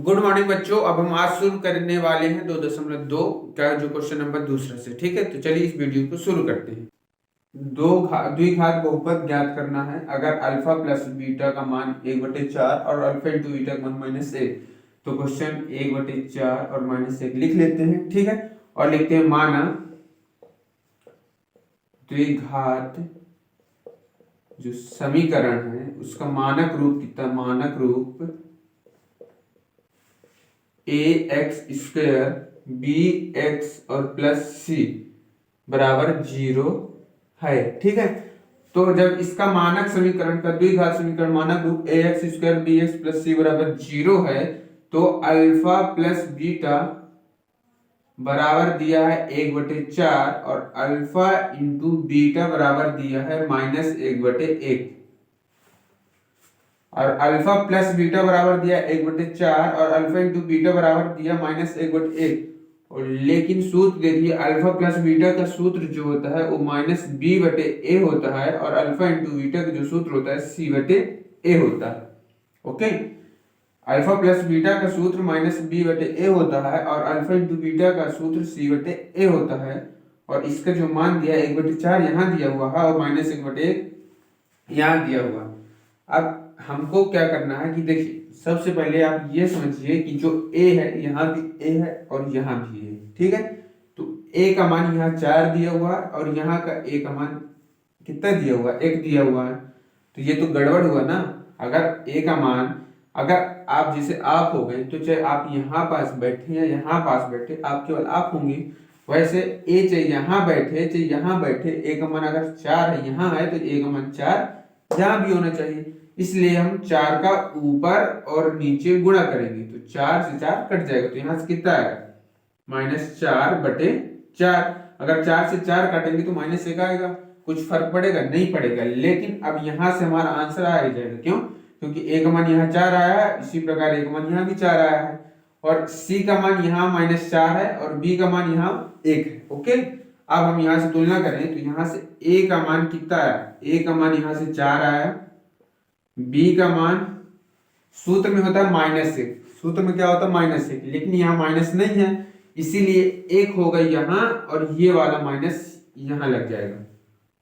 Good morning बच्चों। अब हम आज शुरू करने वाले हैं 2.2 का जो क्वेश्चन नंबर दूसरा से। ठीक है, तो चलिए इस वीडियो को शुरू करते हैं। द्विघात बहुपद ज्ञात करना है। अगर अल्फा प्लस बीटा का मान 1/4 और अल्फा इंटू बीटा का मान -1, तो क्वेश्चन 1/4 और -1 लिख लेते हैं। ठीक है, और लिखते हैं माना द्विघात जो समीकरण है उसका मानक रूप कितना, मानक रूप ax² bx और प्लस c बराबर 0 है। ठीक है, तो जब इसका मानक समीकरण का द्विघात समीकरण मानक रूप ax² bx प्लस c बराबर 0 है, तो अल्फा प्लस बीटा बराबर दिया है 1/4 और अल्फा इंटू बीटा बराबर दिया है -1/1 और अल्फा प्लस बीटा बराबर दिया 1/4 और अल्फा इंटू बीटा बराबर दिया -1/1। और लेकिन सूत्र देखिए, अल्फा प्लस बीटा का सूत्र जो होता है वो -b/a होता है और अल्फा इंटू बीटा का जो सूत्र होता है c/a होता है। ओके, अल्फा प्लस बीटा का सूत्र -b/a होता है और अल्फा इंटू बीटा का सूत्र c/a होता है। और इसका जो मान दिया 1/4 यहाँ दिया हुआ है और -1/1 यहाँ दिया हुआ। अब हमको क्या करना है कि देखिए, सबसे पहले आप ये समझिए कि जो a है यहाँ भी a है और यहाँ भी है। ठीक है, तो a का मान यहाँ 4 दिया हुआ है और यहाँ का a का मान कितना दिया हुआ है, 1 दिया हुआ है। तो ये तो गड़बड़ हुआ ना। अगर a का मान, अगर आप जैसे आप हो गए तो चाहे आप यहाँ पास बैठे या यहाँ पास बैठे, आप केवल आप होंगे। वैसे a चाहे यहाँ बैठे चाहे यहाँ बैठे, a का मान अगर 4 है यहाँ है तो a का मान 4 यहाँ भी होना चाहिए। इसलिए हम 4 का ऊपर और नीचे गुणा करेंगे तो 4 से 4 कट जाएगा, तो यहाँ से कितना आएगा -4/4। अगर 4 से 4 काटेंगे तो -1 आएगा। कुछ फर्क पड़ेगा? नहीं पड़ेगा। लेकिन अब यहाँ से हमारा आंसर आ जाएगा। क्यों? क्योंकि a का मान यहाँ 4 आया है, इसी प्रकार a का मान यहाँ भी 4 आया है और c का मान यहाँ -4 है और b का मान यहाँ 1 है। ओके, अब हम यहाँ से तुलना करें तो यहाँ से a का मान कितना आया, a का मान यहाँ से 4 आया, b का मान सूत्र में होता है -1, सूत्र में क्या होता है -1, लेकिन यहाँ माइनस नहीं है इसीलिए 1 होगा यहाँ और ये वाला माइनस यहाँ लग जाएगा।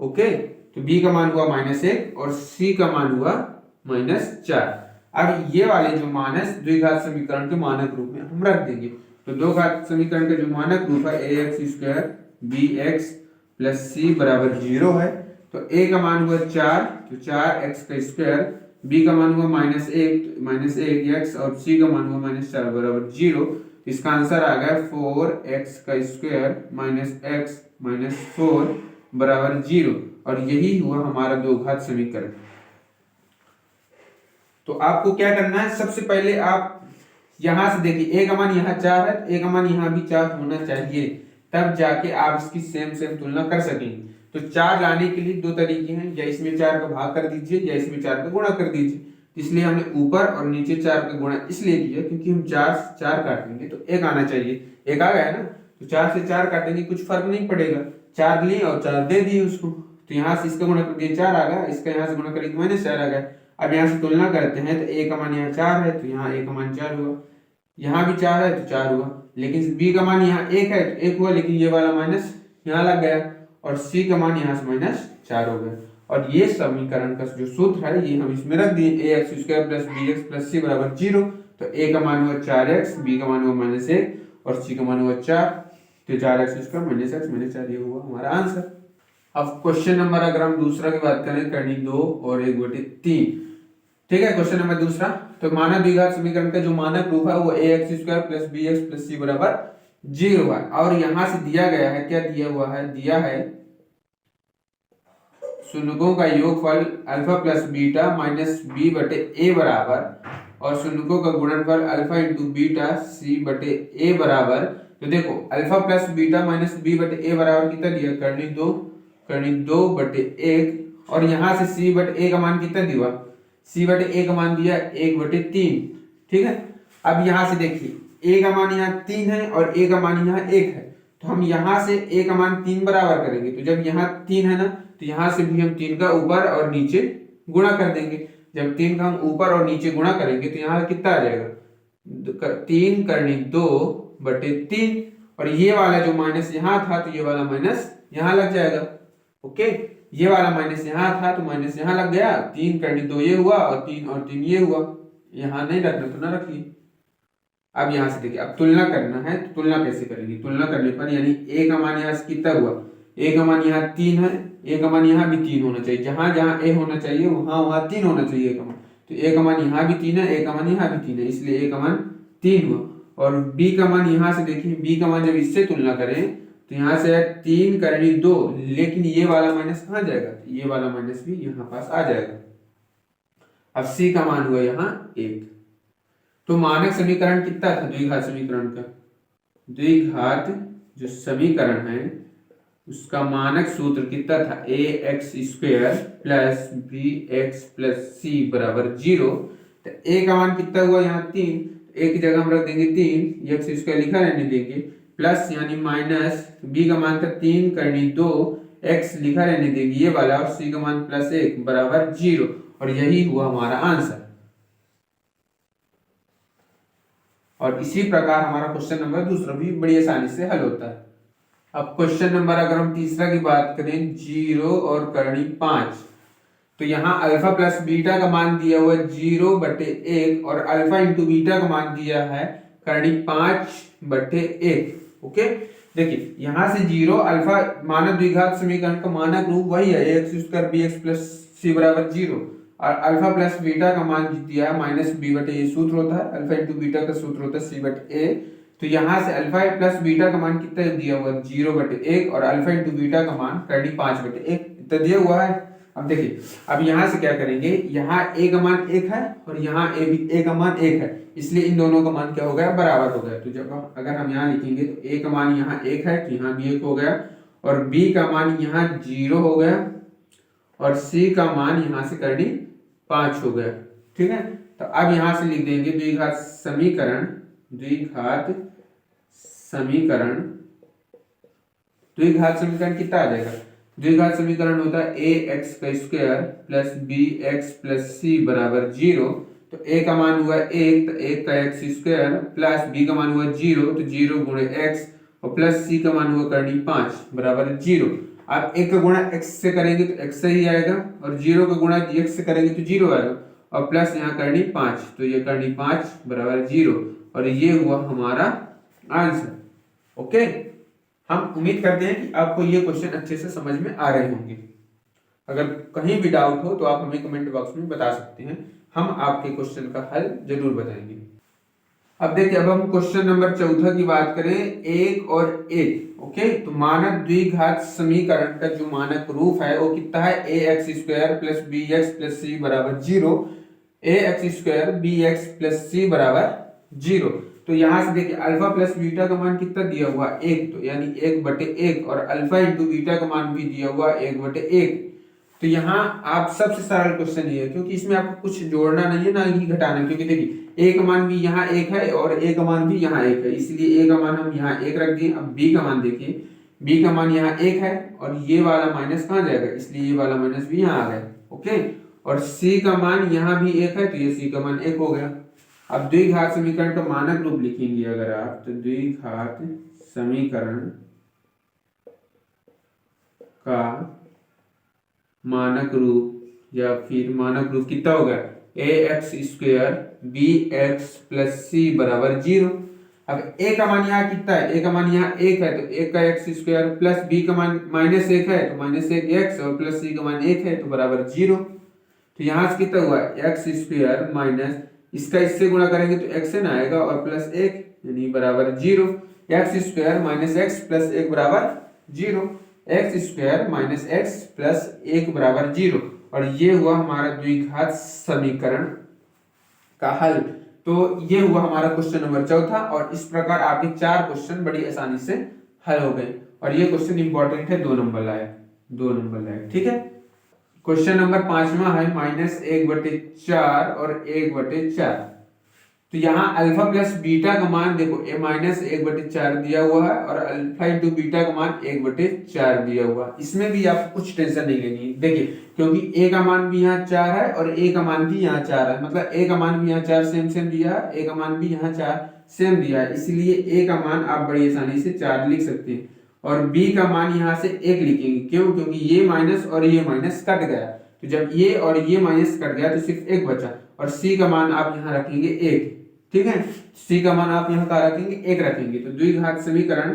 ओके, तो b का मान हुआ -1 और c का मान हुआ -4। अब ये वाले जो मान है द्विघात समीकरण के मानक रूप में हम रख देंगे। तो दो घात समीकरण का जो मानक रूप है ax² bx प्लस c बराबर 0 है। तो a का मान हुआ 4, तो 4x², b का मान हुआ -1 तो -1x और c का मान हुआ -4 बराबर 0। इसका आंसर आ गया 4x² x 4 बराबर 0 और यही हुआ हमारा दो घात समीकरण। तो आपको क्या करना है, सबसे पहले आप यहां से देखिए a का मान यहाँ 4 है, a का मान यहाँ भी 4 होना चाहिए, तब जाके आप इसकी सेम तुलना कर सकेंगे। तो 4 लाने के लिए दो तरीके हैं, या इसमें 4 का भाग कर दीजिए या इसमें 4 का गुणा कर दीजिए। इसलिए हमने ऊपर और नीचे 4 का गुणा इसलिए किया क्योंकि हम 4 से 4 काटेंगे तो 1 आना चाहिए, 1 आ गया ना। तो 4 से 4 काटेंगे कुछ फर्क नहीं पड़ेगा, 4 लिए और 4 दे दिए उसको, तो यहाँ से इसका गुणा कर दिए 4 आ गया, इसका यहाँ से गुणा करेंगे -4 आ गया। अब यहाँ से तुलना करते हैं तो a का मान यहाँ 4 है तो यहाँ a का मान 4 हुआ, यहाँ भी 4 है तो 4 हुआ, लेकिन b का मान यहाँ 1 है तो 1 हुआ, लेकिन ये वाला माइनस यहाँ लग गया और c का मान यहाँ से -4 हो गया। और ये समीकरण का जो सूत्र है ये हम इसमें रख दिए, ax² bx प्लस c बराबर 0। तो a का मान हुआ 4x, b का मान हुआ -1 और c का मान हुआ 4, तो 4x² -x -4 ये हुआ हमारा आंसर। अब क्वेश्चन नंबर अगर हम दूसरा की बात करें, करनी 2 और 1/3। ठीक है, क्वेश्चन नंबर दूसरा, तो माना द्विघात समीकरण का जो मानक रूप है वो ax² bx प्लस c बराबर 0 है। और यहां से दिया गया है, क्या दिया हुआ है, दिया है शून्यकों का योगफल अल्फा प्लस बीटा -b/a बराबर और शून्यकों का गुणनफल अल्फा इंटू बीटा c/a बराबर। तो देखो अल्फा प्लस बीटा -b/a बराबर कितना दिया, करनी 2/1 और यहाँ से c/a का मान कितना दिया, c/a का मान दिया 1/3। ठीक है, अब यहाँ से देखिए a का मान यहाँ 3 है और a का मान यहाँ 1 है, तो हम यहाँ से a का मान 3 बराबर करेंगे। तो जब यहाँ 3 है ना तो यहाँ से भी हम 3 का ऊपर और नीचे गुणा कर देंगे। जब 3 का हम ऊपर और नीचे गुणा करेंगे तो यहाँ कितना आ जाएगा 3 करनी 2/3, और ये वाला जो माइनस यहाँ था तो ये वाला माइनस यहाँ लग जाएगा। ओके, ये वाला माइनस यहाँ था तो माइनस यहाँ लग गया, 3 करनी 2 ये हुआ, और 3 ये हुआ। यहाँ नहीं रखना तो ना रखिए। अब यहाँ से देखिए, अब तुलना करना है तो तुलना कैसे करेंगे? तुलना करने पर यानी ए का मान यहाँ से कितना हुआ, ए का मान यहाँ 3 है, ए का मान यहाँ भी 3 होना चाहिए, जहां जहां ए होना चाहिए वहां 3 होना चाहिए ए का मान। तो ए का मान यहाँ भी 3 है, ए का मान यहाँ भी 3 है, इसलिए ए का मान 3 हुआ। और बी का मान यहाँ से देखिए, बी का मान जब इससे तुलना करें तो यहाँ से है 3 करनी 2, लेकिन ये वाला माइनस कहाँ जाएगा? ये वाला माइनस भी यहाँ पास आ जाएगा। अब सी का मान हुआ यहाँ 1। तो मानक समीकरण कितना था द्विघात समीकरण का? द्विघात जो समीकरण है उसका मानक सूत्र कितना था? A X square plus B X plus C बराबर 0। तो ए का मान कितना हुआ यहाँ 3, ए की जगह हम रख देंगे 3, एक्स स्क्वायर लिखा रहने देंगे, प्लस यानी माइनस बी का मान था 3 करनी 2, एक्स लिखा रहने देंगे ये वाला, और सी का मान प्लस 1 बराबर 0। और यही हुआ हमारा आंसर। और इसी प्रकार हमारा क्वेश्चन नंबर दूसरा भी बड़ी आसानी से हल होता है। अब क्वेश्चन नंबर अगर हम तीसरा की बात करें, 0 और करनी 5, तो यहाँ अल्फा प्लस बीटा का मान दिया हुआ है 0/1, और अल्फा इंटू बीटा का मान दिया है करनी 5/1। ओके, देखिए यहाँ से 0 अल्फा मानक द्विघात समीकरण का मानक रूप वही है, X square B X plus C बराबर 0, और अल्फा प्लस बीटा का मान दिया है -b/a सूत्र होता है, अल्फा इंटू बीटा का सूत्र होता है c/a। तो यहाँ से अल्फा प्लस बीटा का मान कितना दिया हुआ है 0/1, और अल्फा इंटू बीटा का मान करनी 5/1 इतना दिया हुआ है। अब देखिए, अब यहाँ से क्या करेंगे, यहाँ a का मान 1 है और यहाँ a का मान 1 है, इसलिए इन दोनों का मान क्या हो गया? बराबर हो गया। तो जब अगर हम यहाँ लिखेंगे तो a का मान यहाँ 1 है तो यहाँ भी 1 हो गया, और b का मान यहाँ 0 हो गया, और c का मान यहाँ से करनी 5 हो गया। ठीक है, तो अब यहाँ से लिख देंगे द्विघात समीकरण, द्विघात समीकरण कितना आ जाएगा? द्विघात समीकरण होता है ए एक्स का square plus B X plus C बराबर 0। तो ए का मान हुआ 1, तो 1 का एक्स स्क्वायर, प्लस बी का मान हुआ 0, तो 0 गुणे एक्स, और प्लस सी का मान हुआ करनी 5 बराबर 0। आप 1 का गुणा x से करेंगे तो x से ही आएगा, और 0 का गुणा x से करेंगे तो 0 आएगा, और प्लस यहाँ करनी 5, तो ये करनी 5 बराबर 0, और ये हुआ हमारा आंसर। ओके, हम उम्मीद करते हैं कि आपको ये क्वेश्चन अच्छे से समझ में आ रहे होंगे। अगर कहीं भी डाउट हो तो आप हमें कमेंट बॉक्स में बता सकते हैं, हम आपके क्वेश्चन का हल जरूर बताएंगे। अब देखिए, अब हम क्वेश्चन नंबर 14 की बात करें, 1 और 1। ओके, तो मानक द्विघात समीकरण का जो मानक रूप है वो कितना है? A X square plus B X plus C बराबर 0, A X square B X plus C बराबर 0। तो यहाँ से देखिए, अल्फा प्लस बीटा का मान कितना दिया हुआ? 1, तो यानी 1/1, और अल्फा इंटू बीटा का मान भी दिया हुआ 1/1। तो यहाँ आप सबसे सरल क्वेश्चन ये है, क्योंकि इसमें आपको कुछ जोड़ना नहीं है ना ही घटाना, क्योंकि देखिए ए का मान भी यहाँ 1 है और ए का मान भी यहाँ 1 है, इसलिए ए का मान हम यहाँ 1 रख दिए। अब बी का मान देखिए, बी का मान यहाँ 1 है, और ये वाला माइनस कहाँ जाएगा? इसलिए ये वाला माइनस भी यहाँ आ गया। ओके, और सी का मान यहाँ भी 1 है, तो ये सी का मान 1 हो गया। अब द्विघात समीकरण का मानक रूप लिखेंगे अगर आप, तो द्विघात समीकरण का मानक रूप या फिर मानक रूप कितना होगा? A X square B X plus C बराबर 0। अब ए का मान यहाँ कितना है? ए का मान यहाँ 1 है, तो 1 का एक्स स्क्वायर, प्लस बी का मान -1 है तो -1 एक्स, और प्लस सी का मान 1 है तो बराबर 0। तो यहाँ से कितना हुआ? एक्स स्क्वायर माइनस इसका इससे गुणा करेंगे तो एक्स है ना आएगा, और प्लस 1 यानी बराबर 0। X square minus x plus 1 बराबर 0, x square minus x plus 1 बराबर 0, और ये हुआ हमारा द्विघात समीकरण का हल। तो ये हुआ हमारा क्वेश्चन नंबर 14, और इस प्रकार आपके 4 क्वेश्चन बड़ी आसानी से हल हो गए, और ये क्वेश्चन इंपॉर्टेंट है, 2 नंबर लाए। ठीक है, क्वेश्चन नंबर 5वां है -1/4 और 1/4। तो यहाँ अल्फा प्लस बीटा का मान देखो ए माइनस 1/4 दिया हुआ है और अल्फा इंटू बीटा का मान 1/4 दिया हुआ है। इसमें भी आपको कुछ टेंशन नहीं लेनी है, देखिए क्योंकि ए का मान भी यहाँ 4 है और ए का मान भी यहाँ 4 है, मतलब ए का मान भी यहाँ 4 सेम सेम दिया है, ए का मान भी यहाँ 4 सेम दिया है, इसलिए ए का मान आप बड़ी आसानी से 4 लिख सकते हैं और बी का मान यहाँ से 1 लिखेंगे। क्यों? क्योंकि ये माइनस और ये माइनस कट गया, तो जब ये और ये माइनस कट गया तो सिर्फ 1 बचा और सी का मान आप यहाँ रखेंगे 1। ठीक है, सी का मान आप यहाँ का रखेंगे 1 रखेंगे। तो द्विघात समीकरण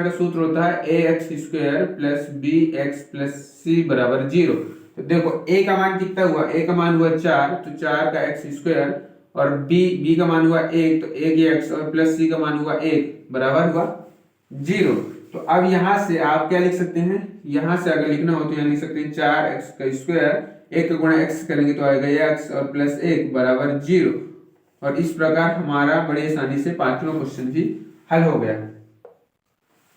का सूत्र होता है A X square plus B X plus C बराबर 0। तो देखो ए का मान कितना हुआ, ए का मान हुआ 4, तो 4 का एक्स स्क्वायर और बी का मान हुआ 1, तो 1 एक्स और प्लस सी का मान हुआ 1 बराबर हुआ 0। तो अब यहां से आप क्या लिख सकते हैं, यहां से अगर लिखना हो तो यहां लिख सकते हैं 4x का स्क्वायर, 1 का गुणा x करेंगे तो आएगा x और प्लस 1 बराबर 0। और इस प्रकार हमारा बड़ी आसानी से 5वां क्वेश्चन भी हल हो गया।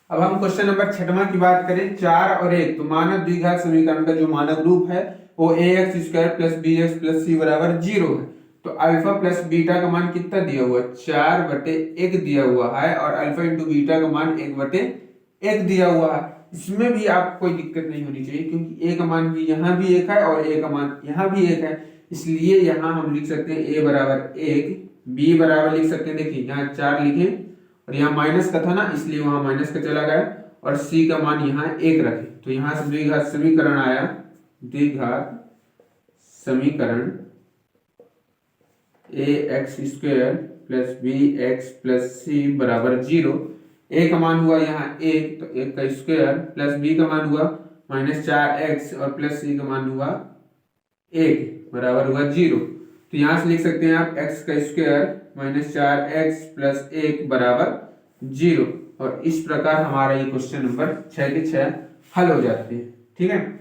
अब हम क्वेश्चन नंबर 6वां की बात करें, 4 और 1, तो मानव द्विघात समीकरण का जो मानक रूप है वो ax square plus bx plus c बराबर 0 है। तो अल्फा प्लस बीटा का मान कितना दिया हुआ है, 4/1 दिया हुआ है और अल्फा इंटू बीटा का मान 1/1 दिया हुआ है। इसमें भी आपको कोई दिक्कत नहीं होनी चाहिए क्योंकि ए का मान भी यहाँ भी 1 है और ए का मान यहाँ भी 1 है, इसलिए यहाँ हम लिख सकते हैं ए बराबर 1, बी बराबर लिख सकते हैं, देखिए यहाँ 4 लिखे और यहाँ माइनस का था ना इसलिए वहां माइनस का चला गया और सी का मान यहाँ 1 रखे। तो यहाँ से द्विघात समीकरण आया, द्विघात समीकरण A X square plus B X plus C बराबर 0। ए का मान हुआ यहाँ 1, तो 1 का स्क्वायर प्लस बी का मान हुआ -4x और प्लस सी का मान हुआ 1 बराबर हुआ 0। तो यहाँ से लिख सकते हैं आप x का स्क्वायर -4x प्लस 1 बराबर 0। और इस प्रकार हमारा ये क्वेश्चन नंबर 6 के 6 हल हो जाते हैं। ठीक है,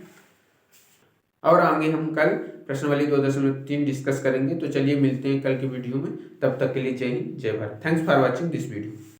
और आगे हम कल प्रश्नावली 2.3 डिस्कस करेंगे। तो चलिए मिलते हैं कल की वीडियो में, तब तक के लिए जय हिंद जय Bharat. Thanks for watching this video.